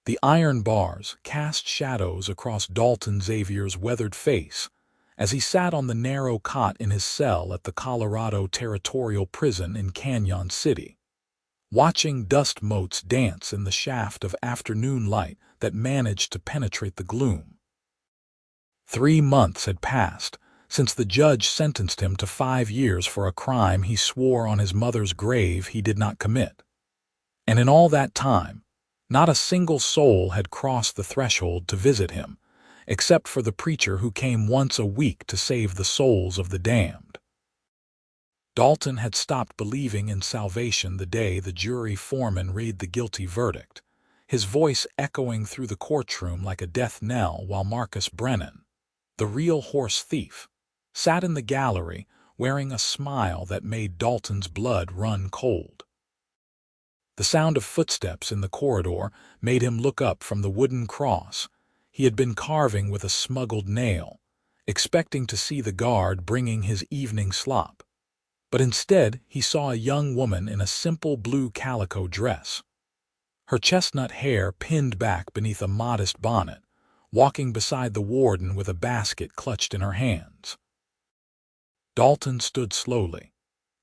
The iron bars cast shadows across Dalton Xavier's weathered face as he sat on the narrow cot in his cell at the Colorado Territorial Prison in Canyon City, watching dust motes dance in the shaft of afternoon light that managed to penetrate the gloom. 3 months had passed since the judge sentenced him to 5 years for a crime he swore on his mother's grave he did not commit. And in all that time, not a single soul had crossed the threshold to visit him, except for the preacher who came once a week to save the souls of the damned. Dalton had stopped believing in salvation the day the jury foreman read the guilty verdict, his voice echoing through the courtroom like a death knell while Marcus Brennan, the real horse thief, sat in the gallery wearing a smile that made Dalton's blood run cold. The sound of footsteps in the corridor made him look up from the wooden cross he had been carving with a smuggled nail, expecting to see the guard bringing his evening slop. But instead he saw a young woman in a simple blue calico dress, her chestnut hair pinned back beneath a modest bonnet, walking beside the warden with a basket clutched in her hands. Dalton stood slowly,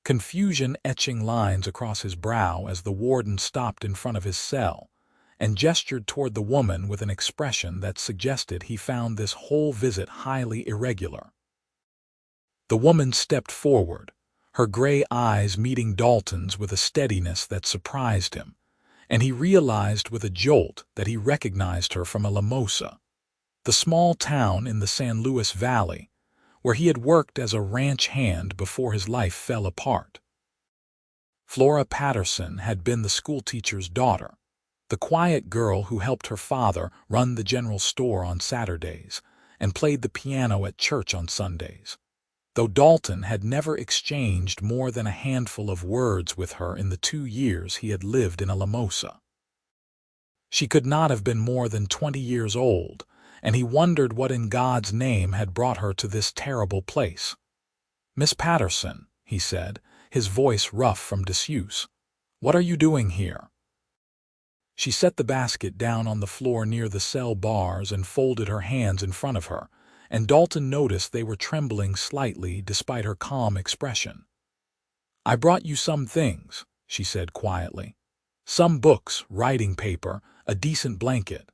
confusion etching lines across his brow as the warden stopped in front of his cell and gestured toward the woman with an expression that suggested he found this whole visit highly irregular. The woman stepped forward, her gray eyes meeting Dalton's with a steadiness that surprised him, and he realized with a jolt that he recognized her from Alamosa, the small town in the San Luis Valley, where he had worked as a ranch hand before his life fell apart. Flora Patterson had been the schoolteacher's daughter, the quiet girl who helped her father run the general store on Saturdays and played the piano at church on Sundays, though Dalton had never exchanged more than a handful of words with her in the 2 years he had lived in Alamosa. She could not have been more than 20 years old, and he wondered what in God's name had brought her to this terrible place. "Miss Patterson," he said, his voice rough from disuse, "what are you doing here?" She set the basket down on the floor near the cell bars and folded her hands in front of her, and Dalton noticed they were trembling slightly despite her calm expression. "I brought you some things," she said quietly. "Some books, writing paper, a decent blanket.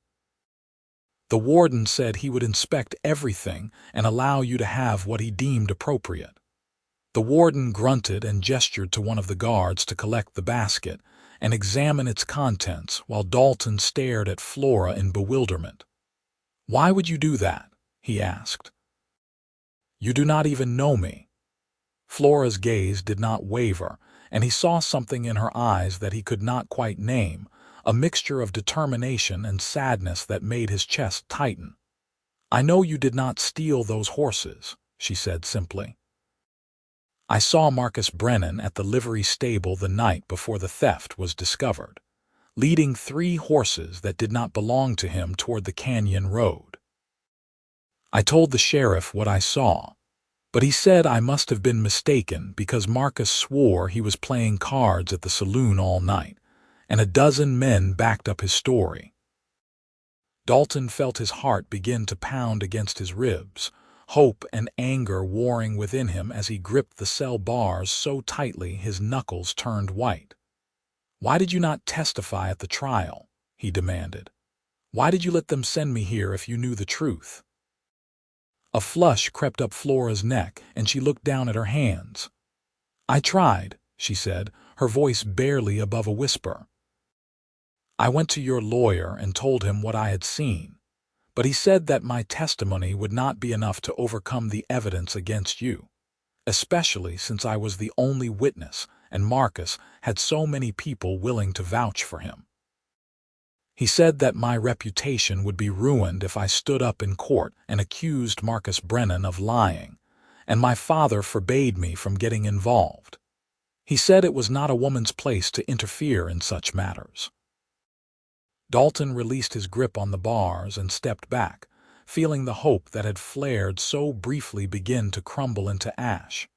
The warden said he would inspect everything and allow you to have what he deemed appropriate." The warden grunted and gestured to one of the guards to collect the basket and examine its contents while Dalton stared at Flora in bewilderment. "Why would you do that?" he asked. "You do not even know me." Flora's gaze did not waver, and he saw something in her eyes that he could not quite name, a mixture of determination and sadness that made his chest tighten. "I know you did not steal those horses," she said simply. "I saw Marcus Brennan at the livery stable the night before the theft was discovered, leading 3 horses that did not belong to him toward the canyon road. I told the sheriff what I saw, but he said I must have been mistaken because Marcus swore he was playing cards at the saloon all night, and a dozen men backed up his story." Dalton felt his heart begin to pound against his ribs, hope and anger warring within him as he gripped the cell bars so tightly his knuckles turned white. "Why did you not testify at the trial?" he demanded. "Why did you let them send me here if you knew the truth?" A flush crept up Flora's neck, and she looked down at her hands. "I tried," she said, her voice barely above a whisper. "I went to your lawyer and told him what I had seen, but he said that my testimony would not be enough to overcome the evidence against you, especially since I was the only witness and Marcus had so many people willing to vouch for him. He said that my reputation would be ruined if I stood up in court and accused Marcus Brennan of lying, and my father forbade me from getting involved. He said it was not a woman's place to interfere in such matters." Dalton released his grip on the bars and stepped back, feeling the hope that had flared so briefly begin to crumble into ash.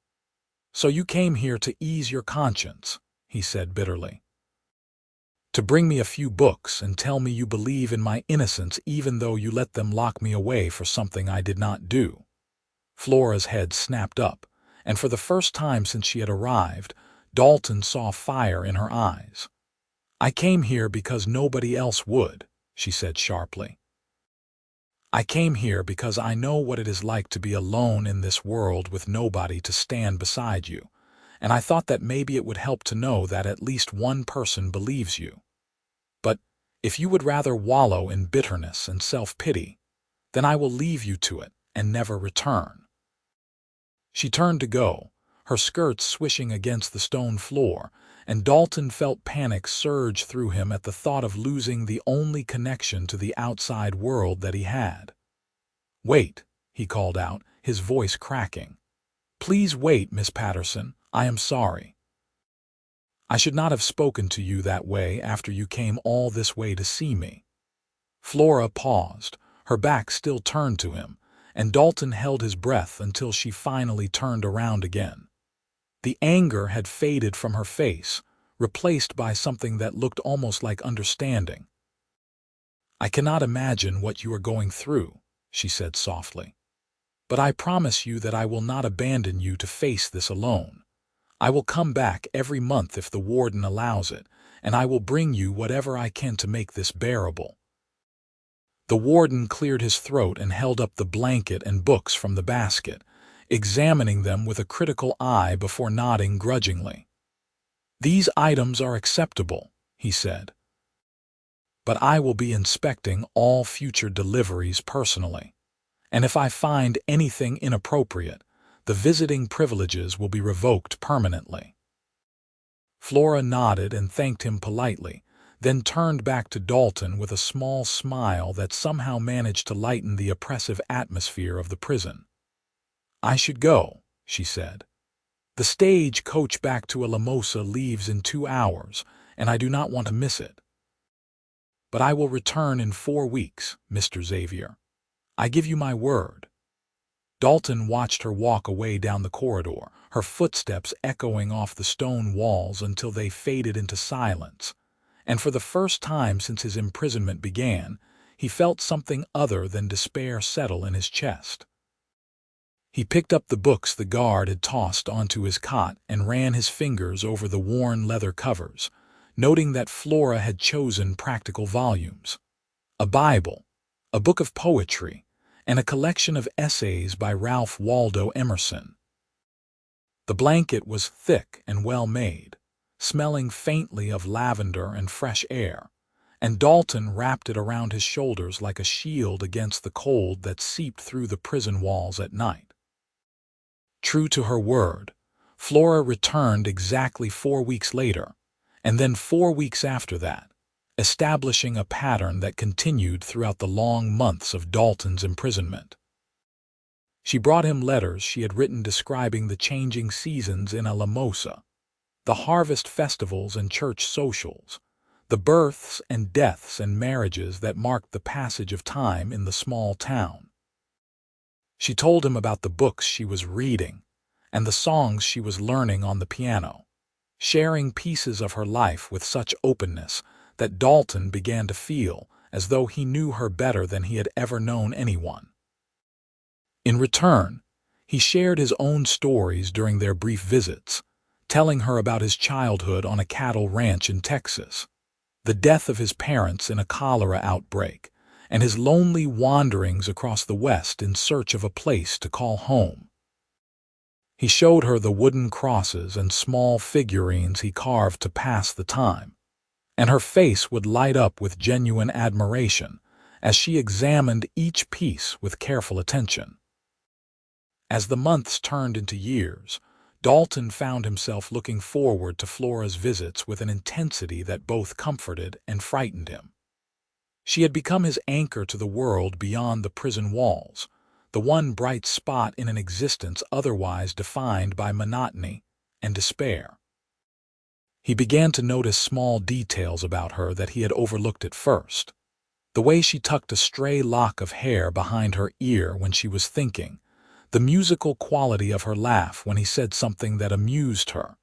"So you came here to ease your conscience," he said bitterly. To bring me a few books and tell me you believe in my innocence even though you let them lock me away for something I did not do. Flora's head snapped up, and for the first time since she had arrived, Dalton saw fire in her eyes. I came here because nobody else would, she said sharply. I came here because I know what it is like to be alone in this world with nobody to stand beside you, and I thought that maybe it would help to know that at least one person believes you. But if you would rather wallow in bitterness and self-pity, then I will leave you to it and never return. She turned to go, her skirts swishing against the stone floor, and Dalton felt panic surge through him at the thought of losing the only connection to the outside world that he had. "Wait," he called out, his voice cracking. "Please wait, Miss Patterson. I am sorry. I should not have spoken to you that way after you came all this way to see me." Flora paused, her back still turned to him, and Dalton held his breath until she finally turned around again. The anger had faded from her face, replaced by something that looked almost like understanding. "I cannot imagine what you are going through," she said softly. "But I promise you that I will not abandon you to face this alone. I will come back every month if the warden allows it, and I will bring you whatever I can to make this bearable." The warden cleared his throat and held up the blanket and books from the basket, examining them with a critical eye before nodding grudgingly. "These items are acceptable," he said. "But I will be inspecting all future deliveries personally, and if I find anything inappropriate, the visiting privileges will be revoked permanently." Flora nodded and thanked him politely, then turned back to Dalton with a small smile that somehow managed to lighten the oppressive atmosphere of the prison. "I should go," she said. "The stage coach back to Alamosa leaves in 2 hours, and I do not want to miss it. But I will return in 4 weeks, Mr. Xavier. I give you my word." Dalton watched her walk away down the corridor, her footsteps echoing off the stone walls until they faded into silence, and for the first time since his imprisonment began, he felt something other than despair settle in his chest. He picked up the books the guard had tossed onto his cot and ran his fingers over the worn leather covers, noting that Flora had chosen practical volumes. A Bible, a book of poetry, and a collection of essays by Ralph Waldo Emerson. The blanket was thick and well made, smelling faintly of lavender and fresh air, and Dalton wrapped it around his shoulders like a shield against the cold that seeped through the prison walls at night. True to her word, Flora returned exactly 4 weeks later, and then 4 weeks after that, establishing a pattern that continued throughout the long months of Dalton's imprisonment. She brought him letters she had written describing the changing seasons in Alamosa, the harvest festivals and church socials, the births and deaths and marriages that marked the passage of time in the small town. She told him about the books she was reading and the songs she was learning on the piano, sharing pieces of her life with such openness that Dalton began to feel as though he knew her better than he had ever known anyone. In return, he shared his own stories during their brief visits, telling her about his childhood on a cattle ranch in Texas, the death of his parents in a cholera outbreak, and his lonely wanderings across the West in search of a place to call home. He showed her the wooden crosses and small figurines he carved to pass the time, and her face would light up with genuine admiration as she examined each piece with careful attention. As the months turned into years, Dalton found himself looking forward to Flora's visits with an intensity that both comforted and frightened him. She had become his anchor to the world beyond the prison walls, the one bright spot in an existence otherwise defined by monotony and despair. He began to notice small details about her that he had overlooked at first. The way she tucked a stray lock of hair behind her ear when she was thinking, the musical quality of her laugh when he said something that amused her,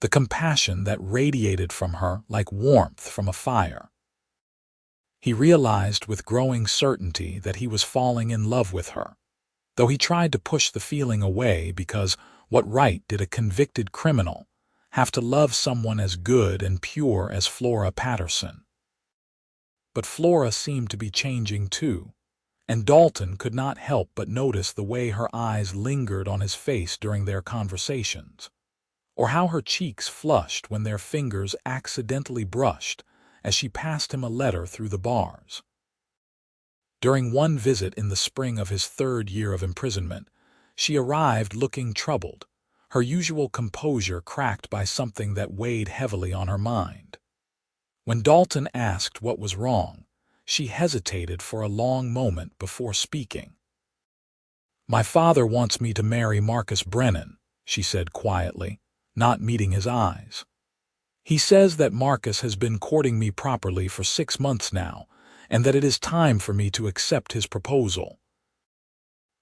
the compassion that radiated from her like warmth from a fire. He realized with growing certainty that he was falling in love with her, though he tried to push the feeling away because what right did a convicted criminal have to love someone as good and pure as Flora Patterson? But Flora seemed to be changing too, and Dalton could not help but notice the way her eyes lingered on his face during their conversations, or how her cheeks flushed when their fingers accidentally brushed as she passed him a letter through the bars. During one visit in the spring of his 3rd year of imprisonment, she arrived looking troubled, her usual composure cracked by something that weighed heavily on her mind. When Dalton asked what was wrong, she hesitated for a long moment before speaking. "My father wants me to marry Marcus Brennan," she said quietly, not meeting his eyes. "He says that Marcus has been courting me properly for 6 months now, and that it is time for me to accept his proposal.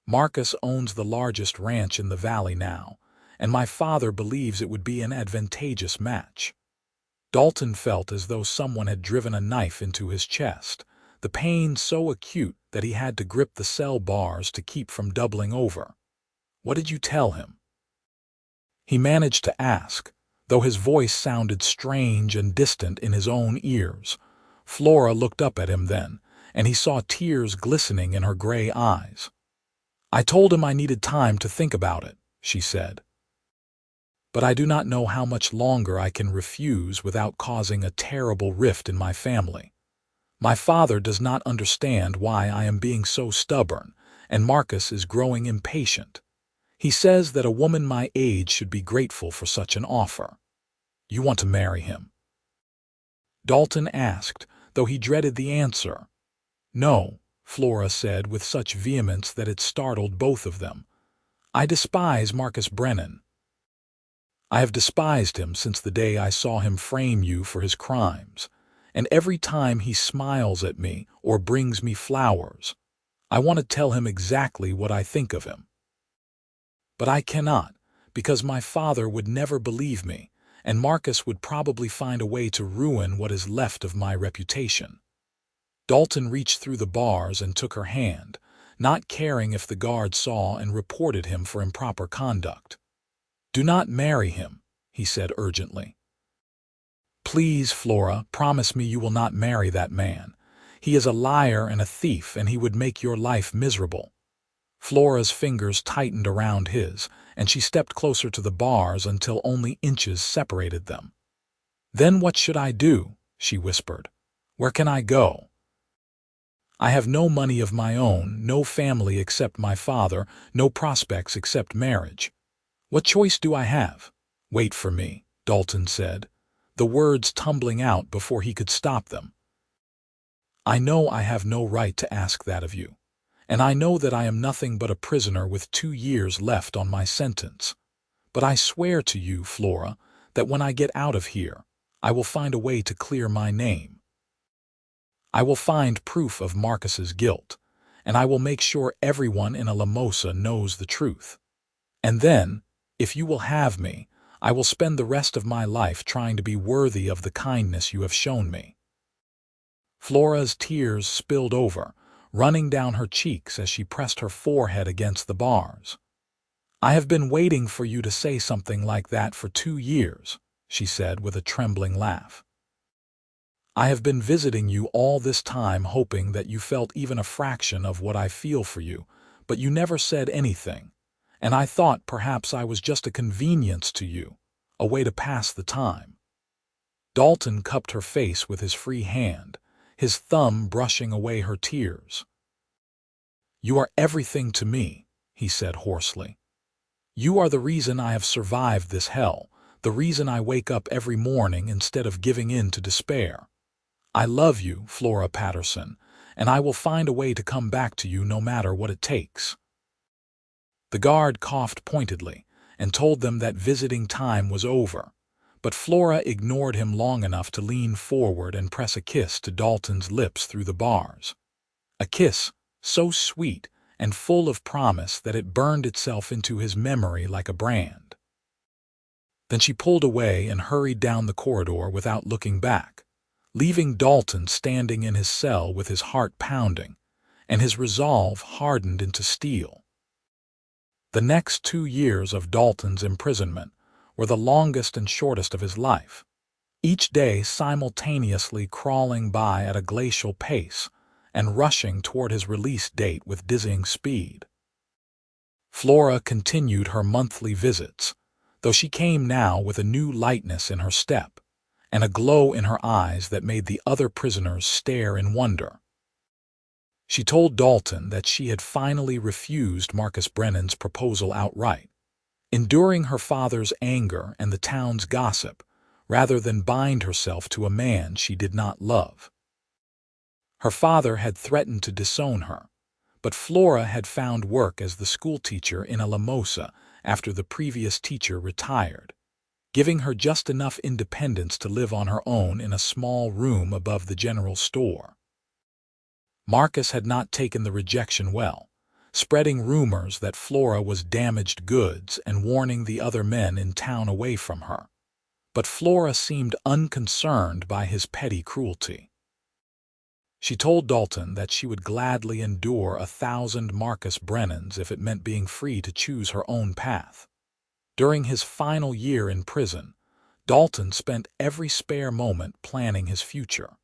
Marcus owns the largest ranch in the valley now, and my father believes it would be an advantageous match." Dalton felt as though someone had driven a knife into his chest, the pain so acute that he had to grip the cell bars to keep from doubling over. "What did you tell him?" he managed to ask, though his voice sounded strange and distant in his own ears. Flora looked up at him then, and he saw tears glistening in her gray eyes. "I told him I needed time to think about it," she said. "But I do not know how much longer I can refuse without causing a terrible rift in my family. My father does not understand why I am being so stubborn, and Marcus is growing impatient. He says that a woman my age should be grateful for such an offer. You want to marry him?" Dalton asked, though he dreaded the answer. "No," Flora said with such vehemence that it startled both of them. "I despise Marcus Brennan. I have despised him since the day I saw him frame you for his crimes, and every time he smiles at me or brings me flowers, I want to tell him exactly what I think of him. But I cannot, because my father would never believe me, and Marcus would probably find a way to ruin what is left of my reputation." Dalton reached through the bars and took her hand, not caring if the guard saw and reported him for improper conduct. "Do not marry him," he said urgently. "Please, Flora, promise me you will not marry that man. He is a liar and a thief, and he would make your life miserable." Flora's fingers tightened around his, and she stepped closer to the bars until only inches separated them. "Then what should I do?" she whispered. "Where can I go? I have no money of my own, no family except my father, no prospects except marriage. What choice do I have?" "Wait for me," Dalton said, the words tumbling out before he could stop them. "I know I have no right to ask that of you, and I know that I am nothing but a prisoner with 2 years left on my sentence. But I swear to you, Flora, that when I get out of here, I will find a way to clear my name. I will find proof of Marcus's guilt, and I will make sure everyone in Alamosa knows the truth. And then, if you will have me, I will spend the rest of my life trying to be worthy of the kindness you have shown me." Flora's tears spilled over, running down her cheeks as she pressed her forehead against the bars. "I have been waiting for you to say something like that for 2 years, she said with a trembling laugh. "I have been visiting you all this time hoping that you felt even a fraction of what I feel for you, but you never said anything, and I thought perhaps I was just a convenience to you, a way to pass the time." Dalton cupped her face with his free hand, his thumb brushing away her tears. "You are everything to me," he said hoarsely. "You are the reason I have survived this hell, the reason I wake up every morning instead of giving in to despair. I love you, Flora Patterson, and I will find a way to come back to you no matter what it takes." The guard coughed pointedly and told them that visiting time was over, but Flora ignored him long enough to lean forward and press a kiss to Dalton's lips through the bars. A kiss so sweet and full of promise that it burned itself into his memory like a brand. Then she pulled away and hurried down the corridor without looking back, leaving Dalton standing in his cell with his heart pounding and his resolve hardened into steel. The next 2 years of Dalton's imprisonment were the longest and shortest of his life, each day simultaneously crawling by at a glacial pace and rushing toward his release date with dizzying speed. Flora continued her monthly visits, though she came now with a new lightness in her step and a glow in her eyes that made the other prisoners stare in wonder. She told Dalton that she had finally refused Marcus Brennan's proposal outright, enduring her father's anger and the town's gossip rather than bind herself to a man she did not love. Her father had threatened to disown her, but Flora had found work as the schoolteacher in Alamosa after the previous teacher retired, giving her just enough independence to live on her own in a small room above the general store. Marcus had not taken the rejection well, spreading rumors that Flora was damaged goods and warning the other men in town away from her. But Flora seemed unconcerned by his petty cruelty. She told Dalton that she would gladly endure 1,000 Marcus Brennans if it meant being free to choose her own path. During his final year in prison, Dalton spent every spare moment planning his future.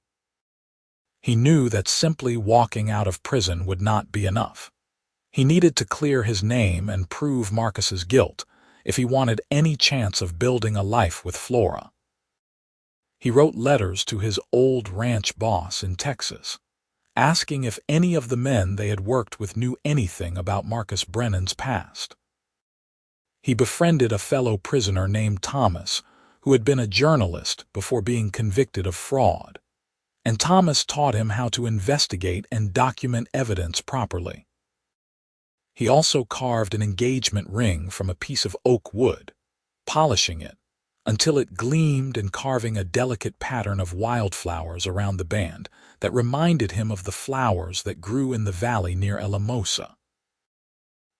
He knew that simply walking out of prison would not be enough. He needed to clear his name and prove Marcus's guilt if he wanted any chance of building a life with Flora. He wrote letters to his old ranch boss in Texas, asking if any of the men they had worked with knew anything about Marcus Brennan's past. He befriended a fellow prisoner named Thomas, who had been a journalist before being convicted of fraud, and Thomas taught him how to investigate and document evidence properly. He also carved an engagement ring from a piece of oak wood, polishing it until it gleamed and carving a delicate pattern of wildflowers around the band that reminded him of the flowers that grew in the valley near Alamosa.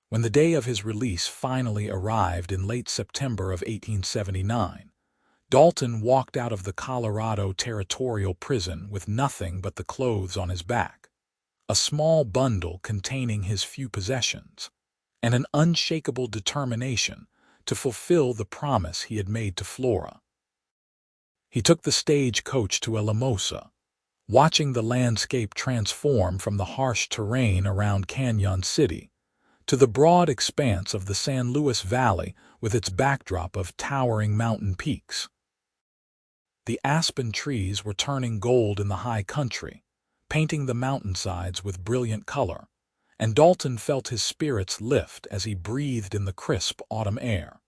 When the day of his release finally arrived in late September of 1879, Dalton walked out of the Colorado Territorial Prison with nothing but the clothes on his back, a small bundle containing his few possessions, and an unshakable determination to fulfill the promise he had made to Flora. He took the stagecoach to Alamosa, watching the landscape transform from the harsh terrain around Canyon City to the broad expanse of the San Luis Valley with its backdrop of towering mountain peaks. The aspen trees were turning gold in the high country, painting the mountainsides with brilliant color, and Dalton felt his spirits lift as he breathed in the crisp autumn air.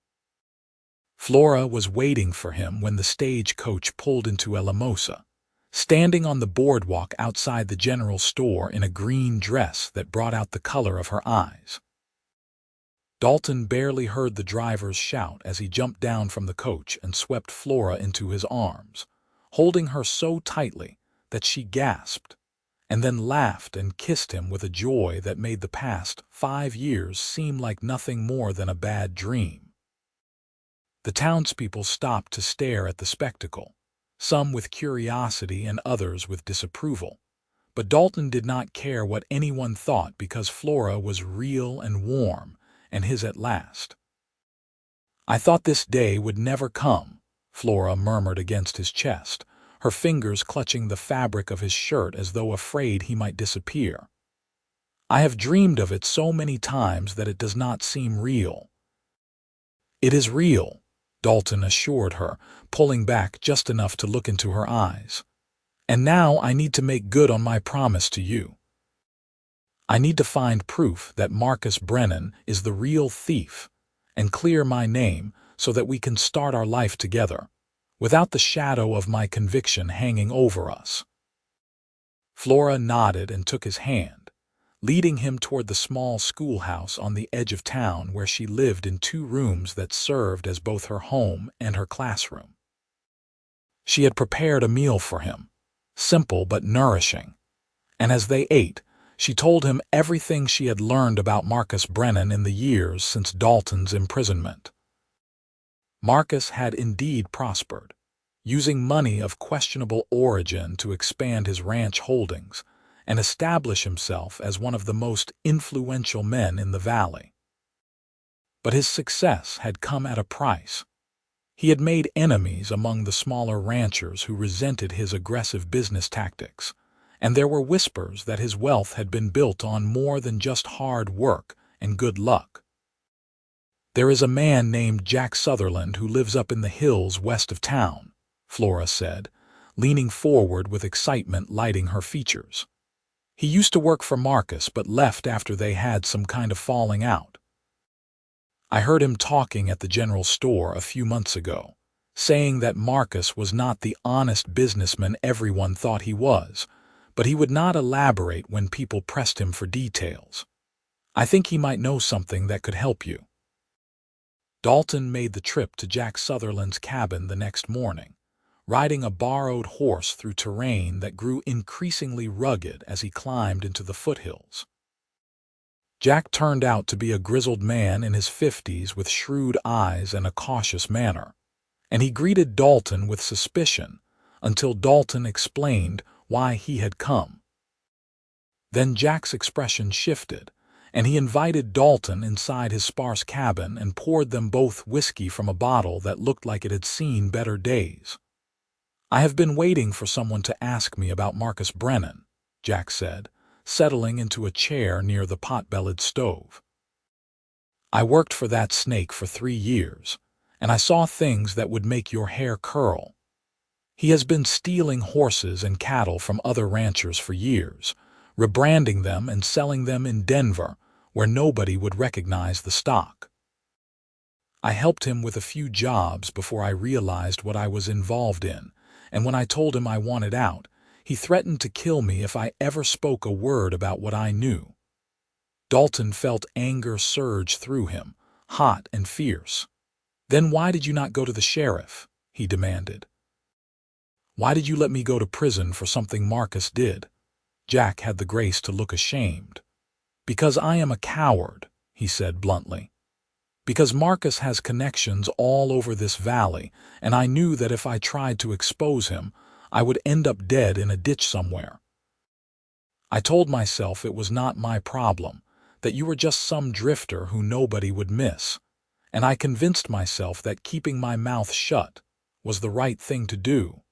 Flora was waiting for him when the stagecoach pulled into Alamosa, standing on the boardwalk outside the general store in a green dress that brought out the color of her eyes. Dalton barely heard the driver's shout as he jumped down from the coach and swept Flora into his arms, holding her so tightly that she gasped, and then laughed and kissed him with a joy that made the past 5 years seem like nothing more than a bad dream. The townspeople stopped to stare at the spectacle, some with curiosity and others with disapproval, but Dalton did not care what anyone thought because Flora was real and warm and his at last. "I thought this day would never come," Flora murmured against his chest, her fingers clutching the fabric of his shirt as though afraid he might disappear. "I have dreamed of it so many times that it does not seem real." "It is real," Dalton assured her, pulling back just enough to look into her eyes. "And now I need to make good on my promise to you. I need to find proof that Marcus Brennan is the real thief and clear my name so that we can start our life together, without the shadow of my conviction hanging over us." Flora nodded and took his hand, leading him toward the small schoolhouse on the edge of town where she lived in 2 rooms that served as both her home and her classroom. She had prepared a meal for him, simple but nourishing, and as they ate, she told him everything she had learned about Marcus Brennan in the years since Dalton's imprisonment. Marcus had indeed prospered, using money of questionable origin to expand his ranch holdings and establish himself as one of the most influential men in the valley. But his success had come at a price. He had made enemies among the smaller ranchers who resented his aggressive business tactics, and there were whispers that his wealth had been built on more than just hard work and good luck. "There is a man named Jack Sutherland who lives up in the hills west of town," Flora said, leaning forward with excitement lighting her features. "He used to work for Marcus but left after they had some kind of falling out. I heard him talking at the general store a few months ago, saying that Marcus was not the honest businessman everyone thought he was, but he would not elaborate when people pressed him for details. I think he might know something that could help you." Dalton made the trip to Jack Sutherland's cabin the next morning, riding a borrowed horse through terrain that grew increasingly rugged as he climbed into the foothills. Jack turned out to be a grizzled man in his 50s with shrewd eyes and a cautious manner, and he greeted Dalton with suspicion until Dalton explained why he had come. Then Jack's expression shifted, and he invited Dalton inside his sparse cabin and poured them both whiskey from a bottle that looked like it had seen better days. "I have been waiting for someone to ask me about Marcus Brennan," Jack said, settling into a chair near the pot-bellied stove. "I worked for that snake for 3 years, and I saw things that would make your hair curl. He has been stealing horses and cattle from other ranchers for years, rebranding them and selling them in Denver, where nobody would recognize the stock. I helped him with a few jobs before I realized what I was involved in, and when I told him I wanted out, he threatened to kill me if I ever spoke a word about what I knew." Dalton felt anger surge through him, hot and fierce. "Then why did you not go to the sheriff?" he demanded. "Why did you let me go to prison for something Marcus did?" Jack had the grace to look ashamed. "Because I am a coward," he said bluntly. "Because Marcus has connections all over this valley, and I knew that if I tried to expose him, I would end up dead in a ditch somewhere. I told myself it was not my problem, that you were just some drifter who nobody would miss, and I convinced myself that keeping my mouth shut was the right thing to do.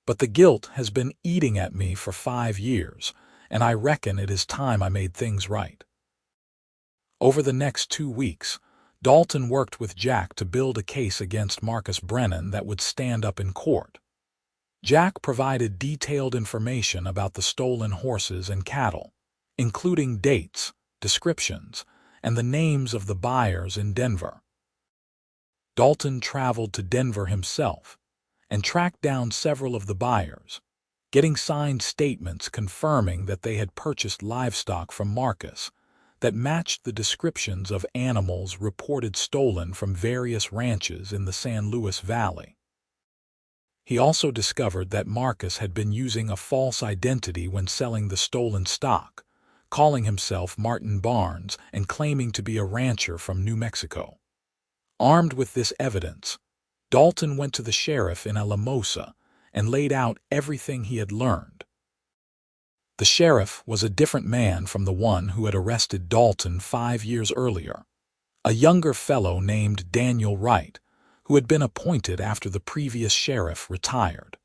But the guilt has been eating at me for 5 years, and I reckon it is time I made things right." Over the next 2 weeks, Dalton worked with Jack to build a case against Marcus Brennan that would stand up in court. Jack provided detailed information about the stolen horses and cattle, including dates, descriptions, and the names of the buyers in Denver. Dalton traveled to Denver himself and tracked down several of the buyers, getting signed statements confirming that they had purchased livestock from Marcus that matched the descriptions of animals reported stolen from various ranches in the San Luis Valley. He also discovered that Marcus had been using a false identity when selling the stolen stock, calling himself Martin Barnes and claiming to be a rancher from New Mexico. Armed with this evidence, Dalton went to the sheriff in Alamosa and laid out everything he had learned. The sheriff was a different man from the one who had arrested Dalton 5 years earlier, a younger fellow named Daniel Wright, who had been appointed after the previous sheriff retired.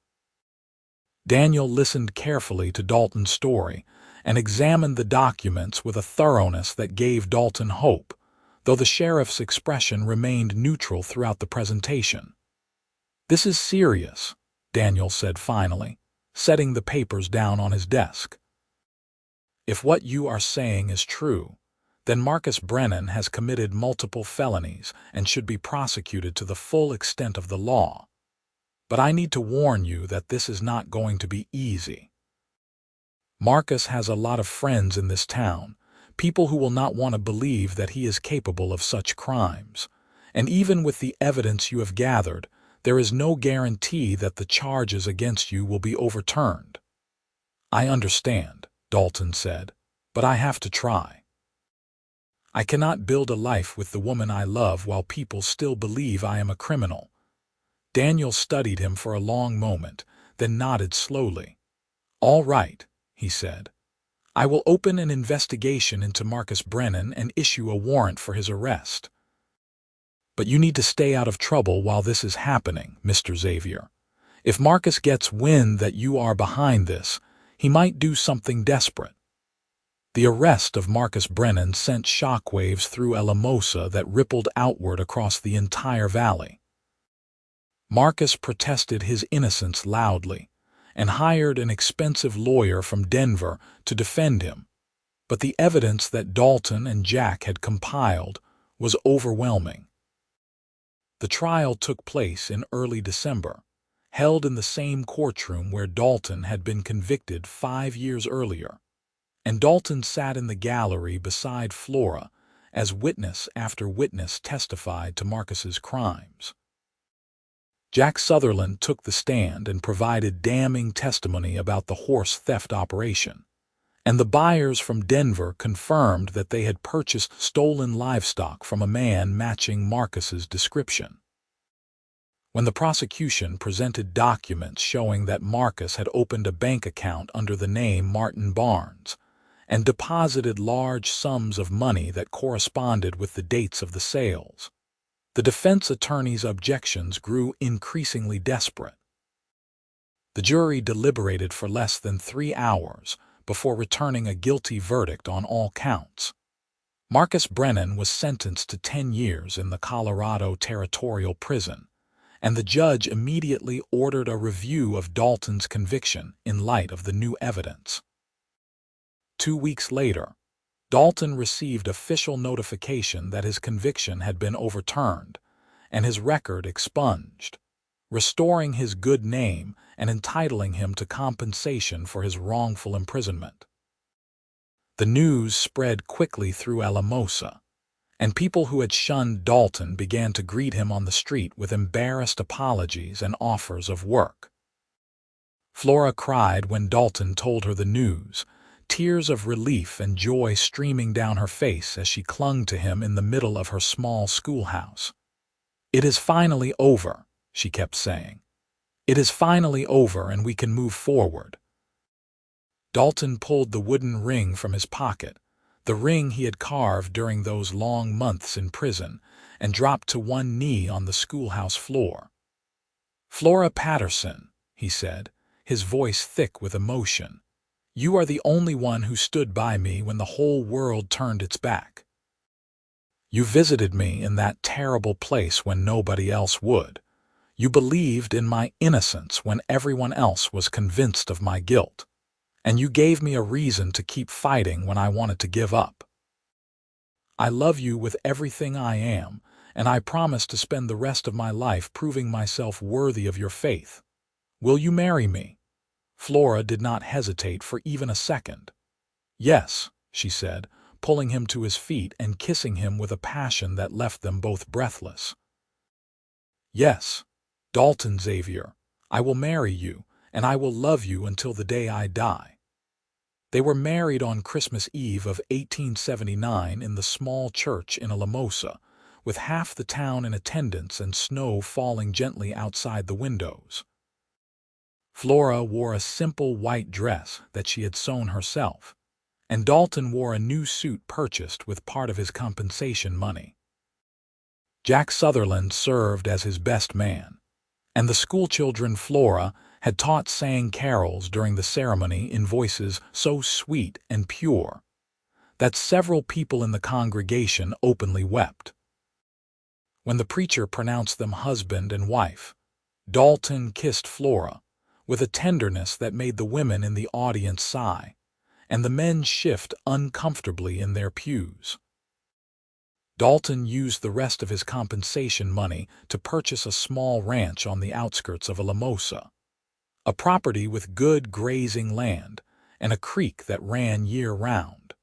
Daniel listened carefully to Dalton's story and examined the documents with a thoroughness that gave Dalton hope, though the sheriff's expression remained neutral throughout the presentation. "This is serious," Daniel said finally, setting the papers down on his desk. "If what you are saying is true, then Marcus Brennan has committed multiple felonies and should be prosecuted to the full extent of the law. But I need to warn you that this is not going to be easy. Marcus has a lot of friends in this town, people who will not want to believe that he is capable of such crimes, and even with the evidence you have gathered, there is no guarantee that the charges against you will be overturned." "I understand," Dalton said, "but I have to try." I cannot build a life with the woman I love while people still believe I am a criminal." Daniel studied him for a long moment, then nodded slowly. "All right," he said. "I will open an investigation into Marcus Brennan and issue a warrant for his arrest. But you need to stay out of trouble while this is happening, Mr. Xavier. If Marcus gets wind that you are behind this, he might do something desperate." The arrest of Marcus Brennan sent shockwaves through Alamosa that rippled outward across the entire valley. Marcus protested his innocence loudly and hired an expensive lawyer from Denver to defend him, but the evidence that Dalton and Jack had compiled was overwhelming. The trial took place in early December, held in the same courtroom where Dalton had been convicted 5 years earlier, and Dalton sat in the gallery beside Flora as witness after witness testified to Marcus's crimes. Jack Sutherland took the stand and provided damning testimony about the horse theft operation, and the buyers from Denver confirmed that they had purchased stolen livestock from a man matching Marcus's description. When the prosecution presented documents showing that Marcus had opened a bank account under the name Martin Barnes and deposited large sums of money that corresponded with the dates of the sales, the defense attorney's objections grew increasingly desperate. The jury deliberated for less than 3 hours before returning a guilty verdict on all counts. Marcus Brennan was sentenced to 10 years in the Colorado Territorial Prison, and the judge immediately ordered a review of Dalton's conviction in light of the new evidence. 2 weeks later, Dalton received official notification that his conviction had been overturned and his record expunged, restoring his good name and entitling him to compensation for his wrongful imprisonment. The news spread quickly through Alamosa, and people who had shunned Dalton began to greet him on the street with embarrassed apologies and offers of work. Flora cried when Dalton told her the news, tears of relief and joy streaming down her face as she clung to him in the middle of her small schoolhouse. "It is finally over," she kept saying. "It is finally over and we can move forward." Dalton pulled the wooden ring from his pocket, the ring he had carved during those long months in prison, and dropped to one knee on the schoolhouse floor. "Flora Patterson," he said, his voice thick with emotion, "you are the only one who stood by me when the whole world turned its back. You visited me in that terrible place when nobody else would. You believed in my innocence when everyone else was convinced of my guilt. And you gave me a reason to keep fighting when I wanted to give up. I love you with everything I am, and I promise to spend the rest of my life proving myself worthy of your faith. Will you marry me?" Flora did not hesitate for even a second. "Yes," she said, pulling him to his feet and kissing him with a passion that left them both breathless. "Yes, Dalton Xavier, I will marry you, and I will love you until the day I die." They were married on Christmas Eve of 1879 in the small church in Alamosa, with half the town in attendance and snow falling gently outside the windows. Flora wore a simple white dress that she had sewn herself, and Dalton wore a new suit purchased with part of his compensation money. Jack Sutherland served as his best man, and the schoolchildren Flora had taught sang carols during the ceremony in voices so sweet and pure that several people in the congregation openly wept. When the preacher pronounced them husband and wife, Dalton kissed Flora with a tenderness that made the women in the audience sigh, and the men shift uncomfortably in their pews. Dalton used the rest of his compensation money to purchase a small ranch on the outskirts of Alamosa, a property with good grazing land and a creek that ran year-round.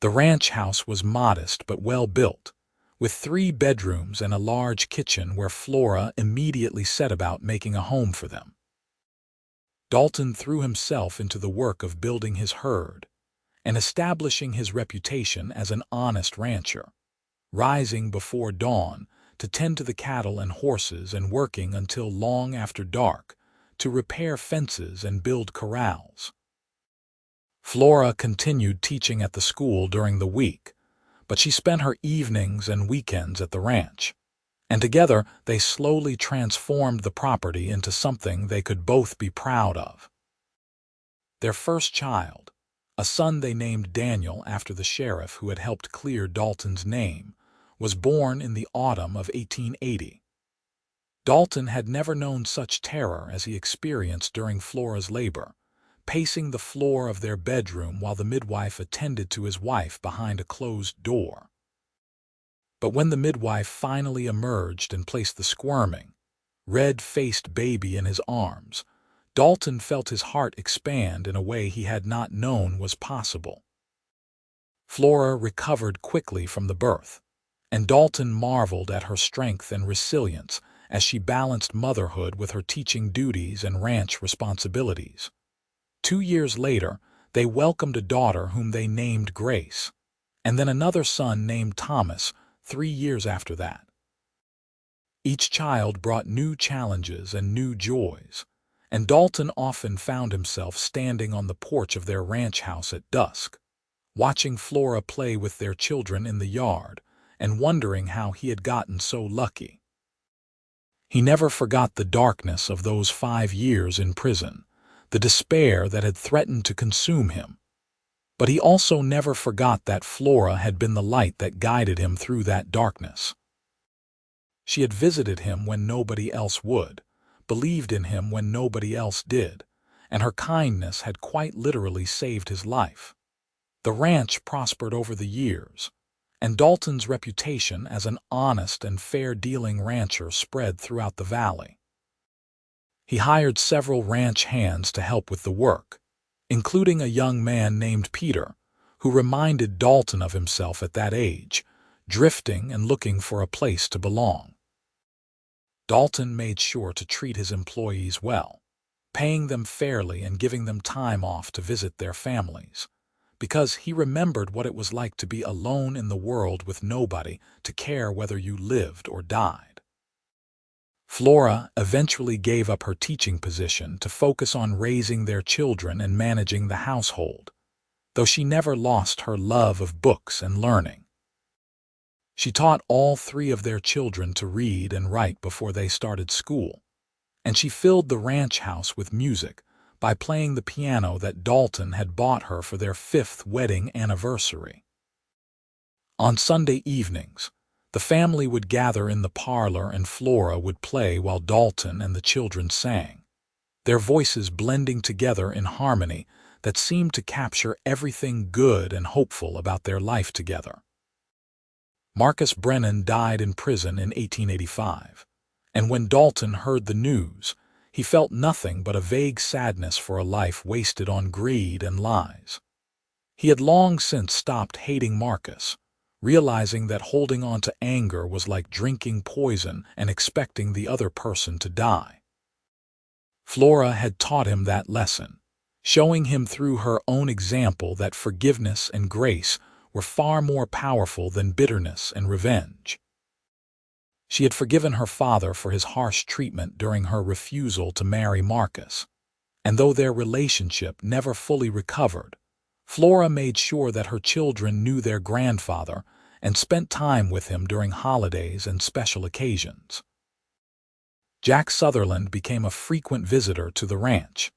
The ranch house was modest but well-built, with 3 bedrooms and a large kitchen where Flora immediately set about making a home for them. Dalton threw himself into the work of building his herd, and establishing his reputation as an honest rancher, rising before dawn to tend to the cattle and horses and working until long after dark to repair fences and build corrals. Flora continued teaching at the school during the week, but she spent her evenings and weekends at the ranch, and together they slowly transformed the property into something they could both be proud of. Their first child, a son they named Daniel after the sheriff who had helped clear Dalton's name, was born in the autumn of 1880. Dalton had never known such terror as he experienced during Flora's labor, pacing the floor of their bedroom while the midwife attended to his wife behind a closed door. But when the midwife finally emerged and placed the squirming, red-faced baby in his arms, Dalton felt his heart expand in a way he had not known was possible. Flora recovered quickly from the birth, and Dalton marveled at her strength and resilience as she balanced motherhood with her teaching duties and ranch responsibilities. 2 years later, they welcomed a daughter whom they named Grace, and then another son named Thomas 3 years after that. Each child brought new challenges and new joys, and Dalton often found himself standing on the porch of their ranch house at dusk, watching Flora play with their children in the yard and wondering how he had gotten so lucky. He never forgot the darkness of those 5 years in prison, the despair that had threatened to consume him. But he also never forgot that Flora had been the light that guided him through that darkness. She had visited him when nobody else would, believed in him when nobody else did, and her kindness had quite literally saved his life. The ranch prospered over the years, and Dalton's reputation as an honest and fair-dealing rancher spread throughout the valley. He hired several ranch hands to help with the work, including a young man named Peter, who reminded Dalton of himself at that age, drifting and looking for a place to belong. Dalton made sure to treat his employees well, paying them fairly and giving them time off to visit their families, because he remembered what it was like to be alone in the world with nobody to care whether you lived or died. Flora eventually gave up her teaching position to focus on raising their children and managing the household, though she never lost her love of books and learning. She taught all 3 of their children to read and write before they started school, and she filled the ranch house with music by playing the piano that Dalton had bought her for their 5th wedding anniversary. On Sunday evenings, the family would gather in the parlor and Flora would play while Dalton and the children sang, their voices blending together in harmony that seemed to capture everything good and hopeful about their life together. Marcus Brennan died in prison in 1885, and when Dalton heard the news, he felt nothing but a vague sadness for a life wasted on greed and lies. He had long since stopped hating Marcus, realizing that holding on to anger was like drinking poison and expecting the other person to die. Flora had taught him that lesson, showing him through her own example that forgiveness and grace were far more powerful than bitterness and revenge. She had forgiven her father for his harsh treatment during her refusal to marry Marcus, and though their relationship never fully recovered, Flora made sure that her children knew their grandfather and spent time with him during holidays and special occasions. Jack Sutherland became a frequent visitor to the ranch,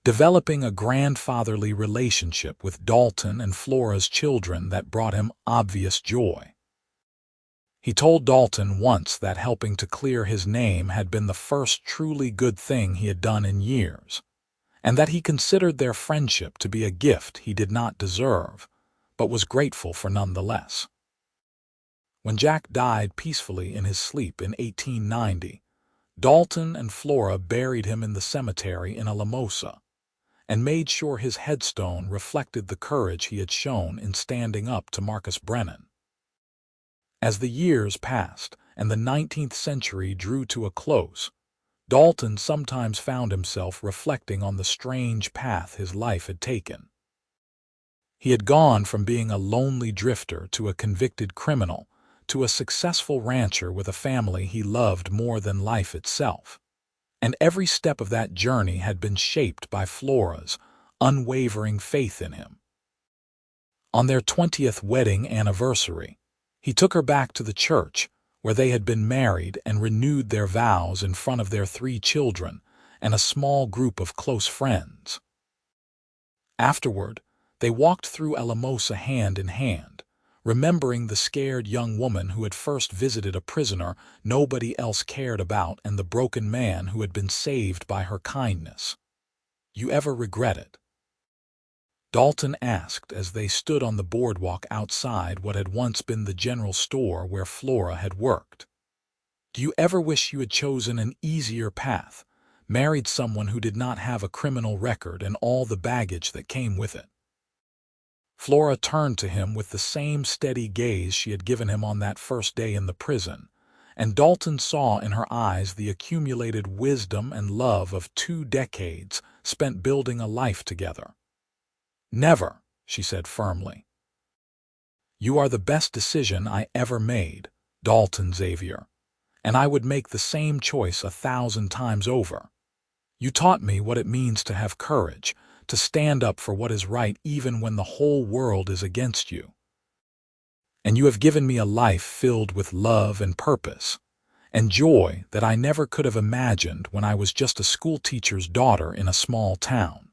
developing a grandfatherly relationship with Dalton and Flora's children that brought him obvious joy. He told Dalton once that helping to clear his name had been the first truly good thing he had done in years, and that he considered their friendship to be a gift he did not deserve, but was grateful for nonetheless. When Jack died peacefully in his sleep in 1890, Dalton and Flora buried him in the cemetery in Alamosa, and made sure his headstone reflected the courage he had shown in standing up to Marcus Brennan. As the years passed and the 19th century drew to a close, Dalton sometimes found himself reflecting on the strange path his life had taken. He had gone from being a lonely drifter to a convicted criminal to a successful rancher with a family he loved more than life itself. And every step of that journey had been shaped by Flora's unwavering faith in him. On their 20th wedding anniversary, he took her back to the church where they had been married and renewed their vows in front of their 3 children and a small group of close friends. Afterward, they walked through Alamosa hand in hand, remembering the scared young woman who had first visited a prisoner nobody else cared about and the broken man who had been saved by her kindness. "You ever regret it?" Dalton asked as they stood on the boardwalk outside what had once been the general store where Flora had worked. "Do you ever wish you had chosen an easier path, married someone who did not have a criminal record and all the baggage that came with it?" Flora turned to him with the same steady gaze she had given him on that first day in the prison, and Dalton saw in her eyes the accumulated wisdom and love of 2 decades spent building a life together. "Never," she said firmly. "You are the best decision I ever made, Dalton Xavier, and I would make the same choice 1,000 times over. You taught me what it means to have courage, to stand up for what is right even when the whole world is against you. And you have given me a life filled with love and purpose, and joy that I never could have imagined when I was just a schoolteacher's daughter in a small town."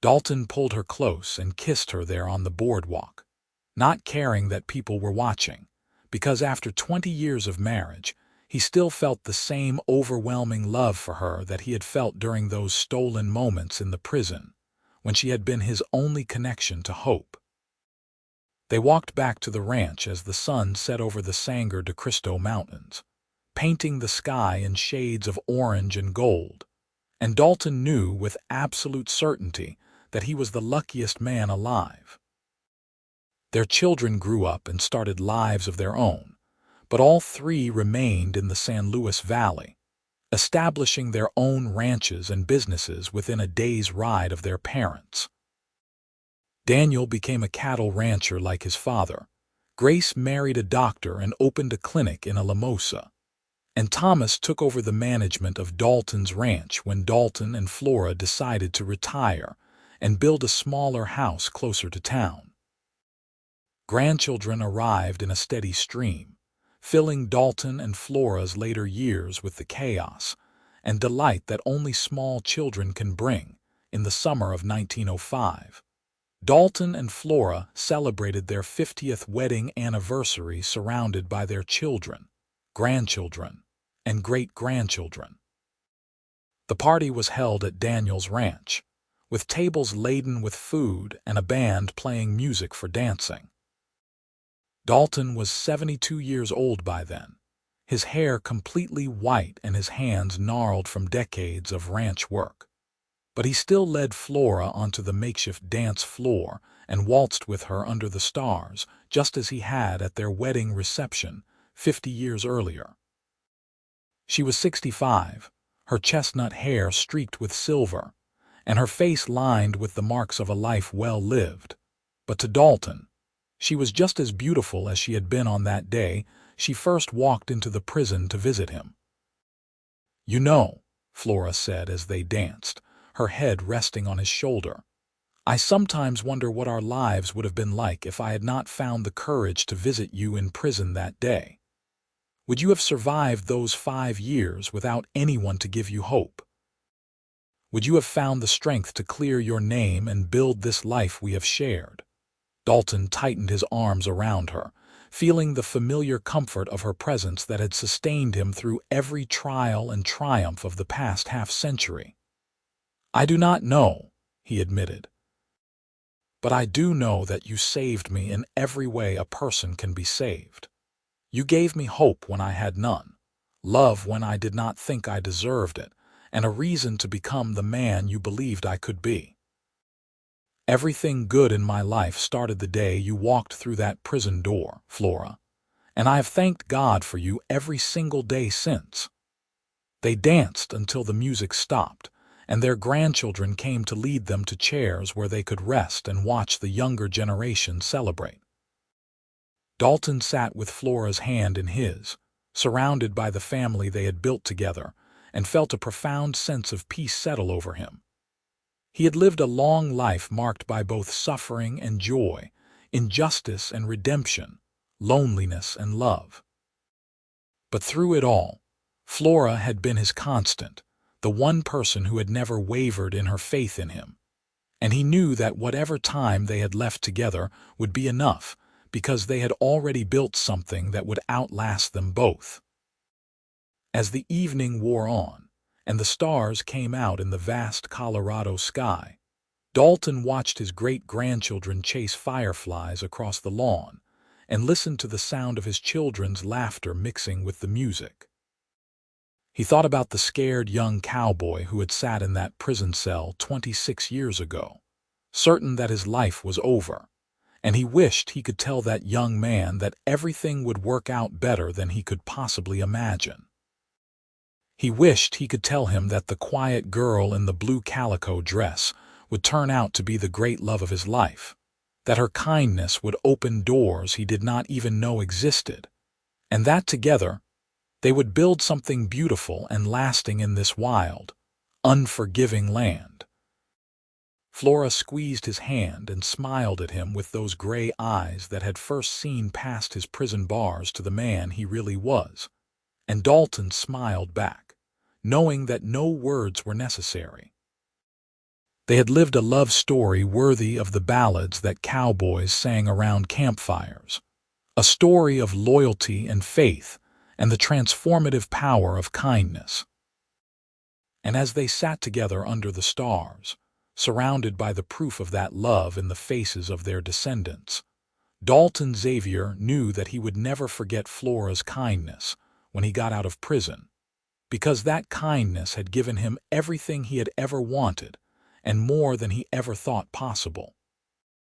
Dalton pulled her close and kissed her there on the boardwalk, not caring that people were watching, because after 20 years of marriage, he still felt the same overwhelming love for her that he had felt during those stolen moments in the prison, when she had been his only connection to hope. They walked back to the ranch as the sun set over the Sangre de Cristo Mountains, painting the sky in shades of orange and gold, and Dalton knew with absolute certainty that he was the luckiest man alive. Their children grew up and started lives of their own, but all 3 remained in the San Luis Valley, establishing their own ranches and businesses within a day's ride of their parents. Daniel became a cattle rancher like his father, Grace married a doctor and opened a clinic in Alamosa, and Thomas took over the management of Dalton's ranch when Dalton and Flora decided to retire and build a smaller house closer to town. Grandchildren arrived in a steady stream, filling Dalton and Flora's later years with the chaos and delight that only small children can bring. In the summer of 1905, Dalton and Flora celebrated their 50th wedding anniversary surrounded by their children, grandchildren, and great-grandchildren. The party was held at Daniel's ranch, with tables laden with food and a band playing music for dancing. Dalton was 72 years old by then, his hair completely white and his hands gnarled from decades of ranch work. But he still led Flora onto the makeshift dance floor and waltzed with her under the stars, just as he had at their wedding reception 50 years earlier. She was 65, her chestnut hair streaked with silver, and her face lined with the marks of a life well lived. But to Dalton, she was just as beautiful as she had been on that day she first walked into the prison to visit him. "You know," Flora said as they danced, her head resting on his shoulder, "I sometimes wonder what our lives would have been like if I had not found the courage to visit you in prison that day. Would you have survived those 5 years without anyone to give you hope? Would you have found the strength to clear your name and build this life we have shared?" Dalton tightened his arms around her, feeling the familiar comfort of her presence that had sustained him through every trial and triumph of the past half-century. "I do not know," he admitted, "but I do know that you saved me in every way a person can be saved. You gave me hope when I had none, love when I did not think I deserved it, and a reason to become the man you believed I could be. Everything good in my life started the day you walked through that prison door, Flora, and I have thanked God for you every single day since." They danced until the music stopped, and their grandchildren came to lead them to chairs where they could rest and watch the younger generation celebrate. Dalton sat with Flora's hand in his, surrounded by the family they had built together, and felt a profound sense of peace settle over him. He had lived a long life marked by both suffering and joy, injustice and redemption, loneliness and love. But through it all, Flora had been his constant, the one person who had never wavered in her faith in him. And he knew that whatever time they had left together would be enough, because they had already built something that would outlast them both. As the evening wore on, and the stars came out in the vast Colorado sky, Dalton watched his great-grandchildren chase fireflies across the lawn and listened to the sound of his children's laughter mixing with the music. He thought about the scared young cowboy who had sat in that prison cell 26 years ago, certain that his life was over, and he wished he could tell that young man that everything would work out better than he could possibly imagine. He wished he could tell him that the quiet girl in the blue calico dress would turn out to be the great love of his life, that her kindness would open doors he did not even know existed, and that together they would build something beautiful and lasting in this wild, unforgiving land. Flora squeezed his hand and smiled at him with those gray eyes that had first seen past his prison bars to the man he really was, and Dalton smiled back, knowing that no words were necessary. They had lived a love story worthy of the ballads that cowboys sang around campfires, a story of loyalty and faith and the transformative power of kindness. And as they sat together under the stars, surrounded by the proof of that love in the faces of their descendants, Dalton Xavier knew that he would never forget Flora's kindness when he got out of prison, because that kindness had given him everything he had ever wanted and more than he ever thought possible.